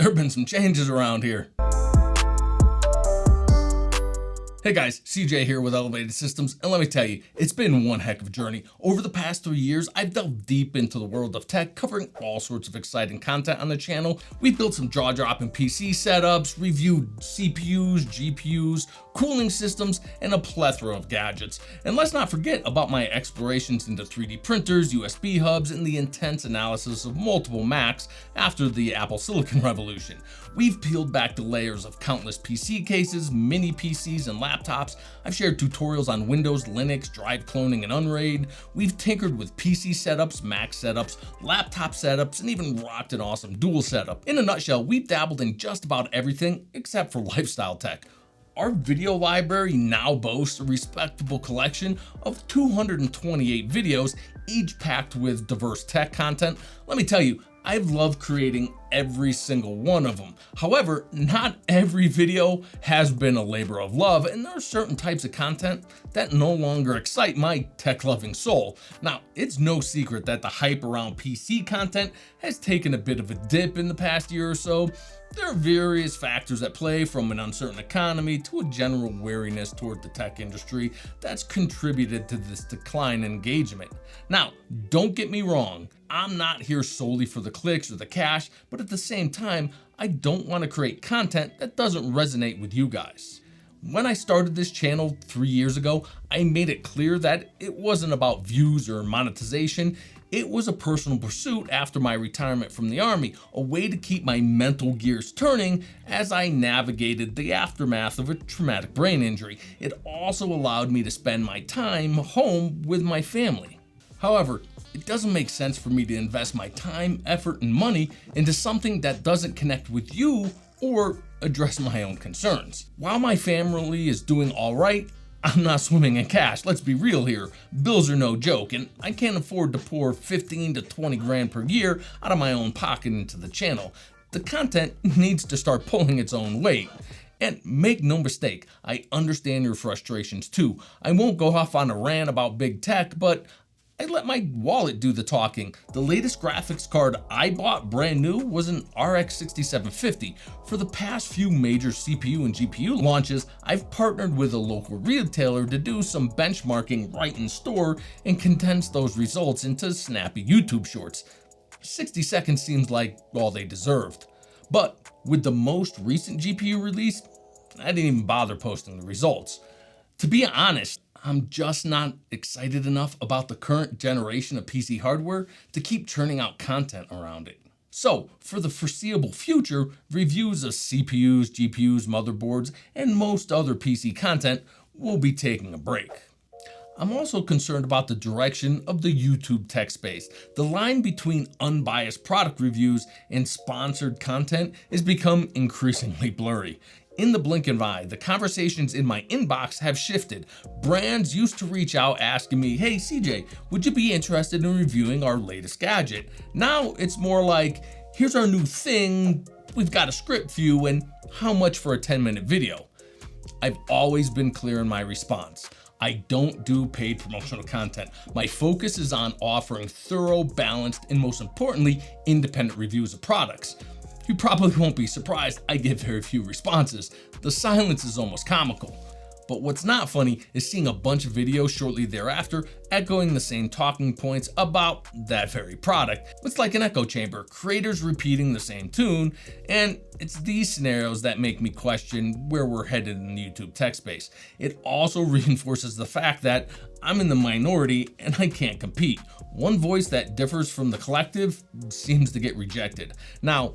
there have been some changes around here. Hey guys, CJ here with Elevated Systems, and let me tell you, it's been one heck of a journey. Over the past 3 years, I've delved deep into the world of tech, covering all sorts of exciting content on the channel. We've built some jaw-dropping PC setups, reviewed CPUs, GPUs, cooling systems, and a plethora of gadgets. And let's not forget about my explorations into 3D printers, USB hubs, and the intense analysis of multiple Macs after the Apple Silicon revolution. We've peeled back the layers of countless PC cases, mini PCs, and laptops. I've shared tutorials on Windows, Linux, drive cloning, and Unraid. We've tinkered with PC setups, Mac setups, laptop setups, and even rocked an awesome dual setup. In a nutshell, we've dabbled in just about everything except for lifestyle tech. Our video library now boasts a respectable collection of 228 videos, each packed with diverse tech content. Let me tell you, I've loved creating every single one of them. However, not every video has been a labor of love, and there are certain types of content that no longer excite my tech-loving soul. Now, it's no secret that the hype around PC content has taken a bit of a dip in the past year or so. There are various factors at play, from an uncertain economy to a general wariness toward the tech industry, that's contributed to this decline in engagement. Now, don't get me wrong, I'm not here solely for the clicks or the cash, but at the same time, I don't want to create content that doesn't resonate with you guys. When I started this channel 3 years ago, I made it clear that it wasn't about views or monetization. It was a personal pursuit after my retirement from the Army, a way to keep my mental gears turning as I navigated the aftermath of a traumatic brain injury. It also allowed me to spend my time home with my family. However, it doesn't make sense for me to invest my time, effort, and money into something that doesn't connect with you or address my own concerns. While my family is doing all right, I'm not swimming in cash. Let's be real here. Bills are no joke, and I can't afford to pour 15 to 20 grand per year out of my own pocket into the channel. The content needs to start pulling its own weight. And make no mistake, I understand your frustrations too. I won't go off on a rant about big tech, but I let my wallet do the talking. The latest graphics card I bought brand new was an RX 6750. For the past few major CPU and GPU launches, I've partnered with a local retailer to do some benchmarking right in store and condense those results into snappy YouTube shorts. 60 seconds seems like all they deserved. But with the most recent GPU release, I didn't even bother posting the results. To be honest, I'm just not excited enough about the current generation of PC hardware to keep churning out content around it. So, for the foreseeable future, reviews of CPUs, GPUs, motherboards, and most other PC content will be taking a break. I'm also concerned about the direction of the YouTube tech space. The line between unbiased product reviews and sponsored content has become increasingly blurry. In the blink of an eye, the conversations in my inbox have shifted. Brands used to reach out asking me, "Hey CJ, would you be interested in reviewing our latest gadget?" Now it's more like, "Here's our new thing, we've got a script for you, and how much for a 10-minute video?" I've always been clear in my response. I don't do paid promotional content. My focus is on offering thorough, balanced, and most importantly, independent reviews of products. You probably won't be surprised I get very few responses. The silence is almost comical. But what's not funny is seeing a bunch of videos shortly thereafter echoing the same talking points about that very product. It's like an echo chamber, creators repeating the same tune, and it's these scenarios that make me question where we're headed in the YouTube tech space. It also reinforces the fact that I'm in the minority and I can't compete. One voice that differs from the collective seems to get rejected. Now,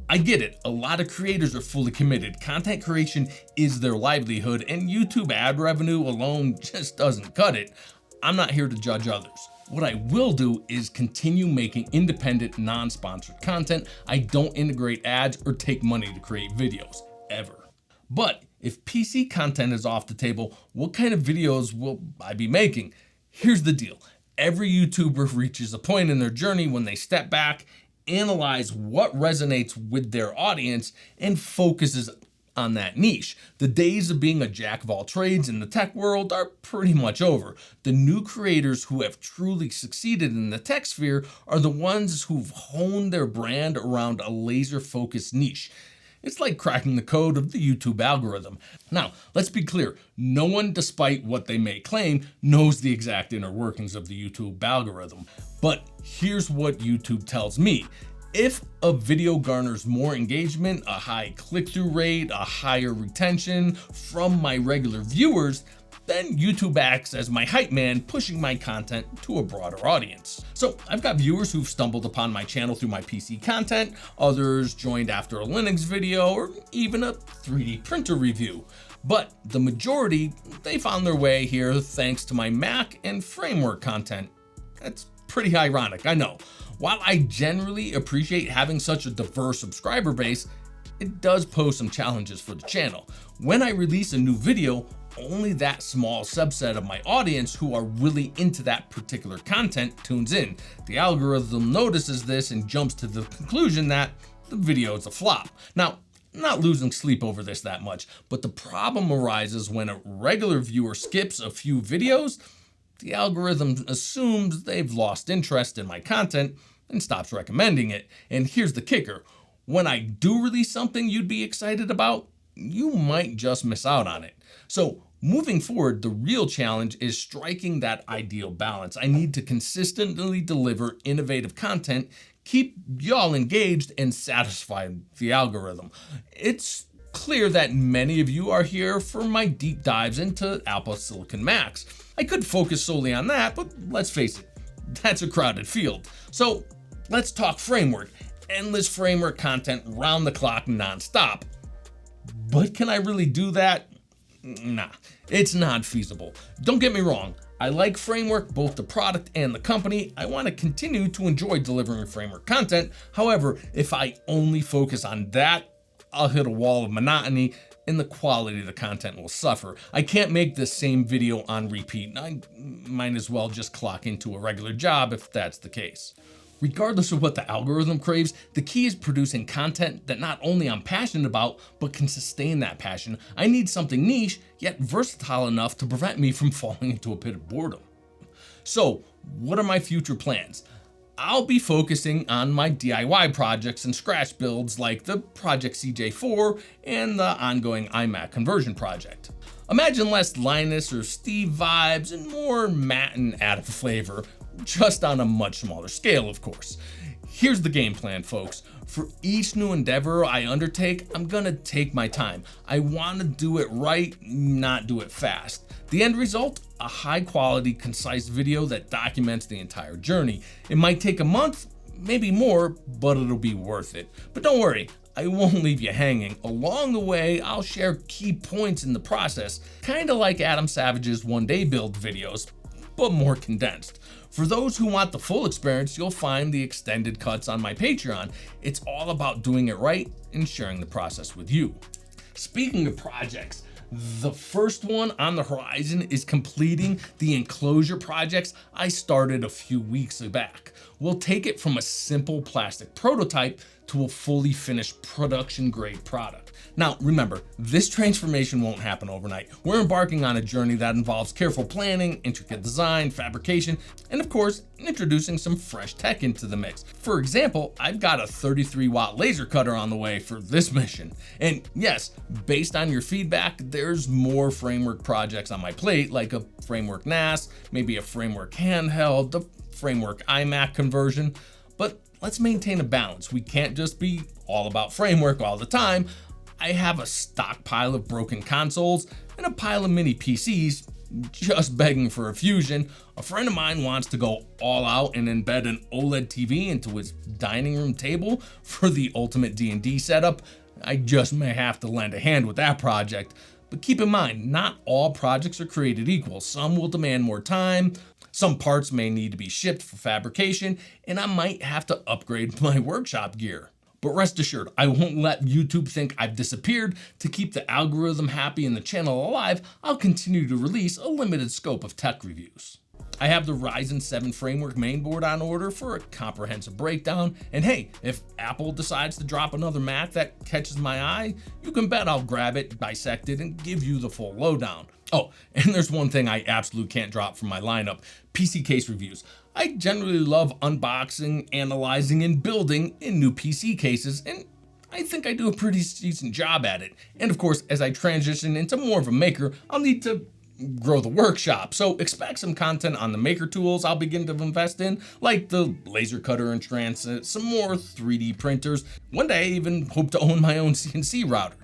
I get it, a lot of creators are fully committed. Content creation is their livelihood, and YouTube ad revenue alone just doesn't cut it. I'm not here to judge others. What I will do is continue making independent, non-sponsored content. I don't integrate ads or take money to create videos, ever. But if PC content is off the table, what kind of videos will I be making? Here's the deal. Every YouTuber reaches a point in their journey when they step back, analyze what resonates with their audience, and focuses on that niche. The days of being a jack of all trades in the tech world are pretty much over. The new creators who have truly succeeded in the tech sphere are the ones who've honed their brand around a laser-focused niche. It's like cracking the code of the YouTube algorithm. Now, let's be clear, no one, despite what they may claim, knows the exact inner workings of the YouTube algorithm. But here's what YouTube tells me. If a video garners more engagement, a high click-through rate, a higher retention from my regular viewers, then YouTube acts as my hype man, pushing my content to a broader audience. So I've got viewers who've stumbled upon my channel through my PC content, others joined after a Linux video, or even a 3D printer review. But the majority, they found their way here thanks to my Mac and framework content. That's pretty ironic, I know. While I generally appreciate having such a diverse subscriber base, it does pose some challenges for the channel. When I release a new video, only that small subset of my audience who are really into that particular content tunes in. The algorithm notices this and jumps to the conclusion that the video is a flop. Now, I'm not losing sleep over this that much, but the problem arises when a regular viewer skips a few videos. The algorithm assumes they've lost interest in my content and stops recommending it. And here's the kicker. When I do release something you'd be excited about, you might just miss out on it. So moving forward, the real challenge is striking that ideal balance. I need to consistently deliver innovative content, keep y'all engaged, and satisfy the algorithm. It's clear that many of you are here for my deep dives into Apple Silicon Macs. I could focus solely on that, but let's face it, that's a crowded field. So let's talk framework. Endless framework content round the clock nonstop. But can I really do that? Nah, it's not feasible. Don't get me wrong. I like framework, both the product and the company. I want to continue to enjoy delivering framework content. However, if I only focus on that, I'll hit a wall of monotony and the quality of the content will suffer. I can't make the same video on repeat. I might as well just clock into a regular job if that's the case. Regardless of what the algorithm craves, the key is producing content that not only I'm passionate about, but can sustain that passion. I need something niche, yet versatile enough to prevent me from falling into a pit of boredom. So, what are my future plans? I'll be focusing on my DIY projects and scratch builds like the Project CJ4 and the ongoing iMac conversion project. Imagine less Linus or Steve vibes and more Matt and Adam flavor, just on a much smaller scale, of course. Here's the game plan, folks. For each new endeavor I undertake, I'm gonna take my time. I wanna do it right, not do it fast. The end result? A high quality, concise video that documents the entire journey. It might take a month, maybe more, but it'll be worth it. But don't worry, I won't leave you hanging. Along the way, I'll share key points in the process, kinda like Adam Savage's one-day build videos, but more condensed. For those who want the full experience, you'll find the extended cuts on my Patreon. It's all about doing it right and sharing the process with you. Speaking of projects, the first one on the horizon is completing the enclosure projects I started a few weeks back. We'll take it from a simple plastic prototype to a fully finished production grade product. Now remember, this transformation won't happen overnight. We're embarking on a journey that involves careful planning, intricate design, fabrication, and of course, introducing some fresh tech into the mix. For example, I've got a 33-watt laser cutter on the way for this mission. And yes, based on your feedback, there's more framework projects on my plate, like a framework NAS, maybe a framework handheld, the framework iMac conversion. But let's maintain a balance. We can't just be all about framework all the time. I have a stockpile of broken consoles and a pile of mini PCs just begging for a fusion. A friend of mine wants to go all out and embed an OLED TV into his dining room table for the ultimate D&D setup. I just may have to lend a hand with that project. But keep in mind, not all projects are created equal. Some will demand more time, some parts may need to be shipped for fabrication, and I might have to upgrade my workshop gear. But rest assured, I won't let YouTube think I've disappeared. To keep the algorithm happy and the channel alive, I'll continue to release a limited scope of tech reviews. I have the Ryzen 7 framework mainboard on order for a comprehensive breakdown, and hey, if Apple decides to drop another Mac that catches my eye, you can bet I'll grab it, dissect it, and give you the full lowdown. Oh, and there's one thing I absolutely can't drop from my lineup: PC case reviews. I generally love unboxing, analyzing, and building in new PC cases, and I think I do a pretty decent job at it. And of course, as I transition into more of a maker, I'll need to grow the workshop. So expect some content on the maker tools I'll begin to invest in, like the laser cutter and transit, some more 3D printers. One day I even hope to own my own CNC router.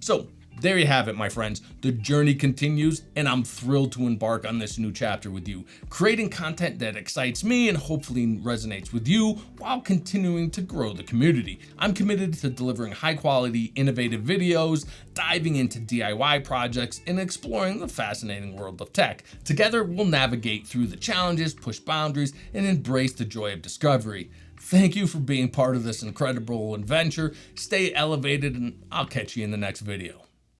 So there you have it, my friends. The journey continues, and I'm thrilled to embark on this new chapter with you, creating content that excites me and hopefully resonates with you while continuing to grow the community. I'm committed to delivering high-quality, innovative videos, diving into DIY projects, and exploring the fascinating world of tech. Together, we'll navigate through the challenges, push boundaries, and embrace the joy of discovery. Thank you for being part of this incredible adventure. Stay elevated, and I'll catch you in the next video.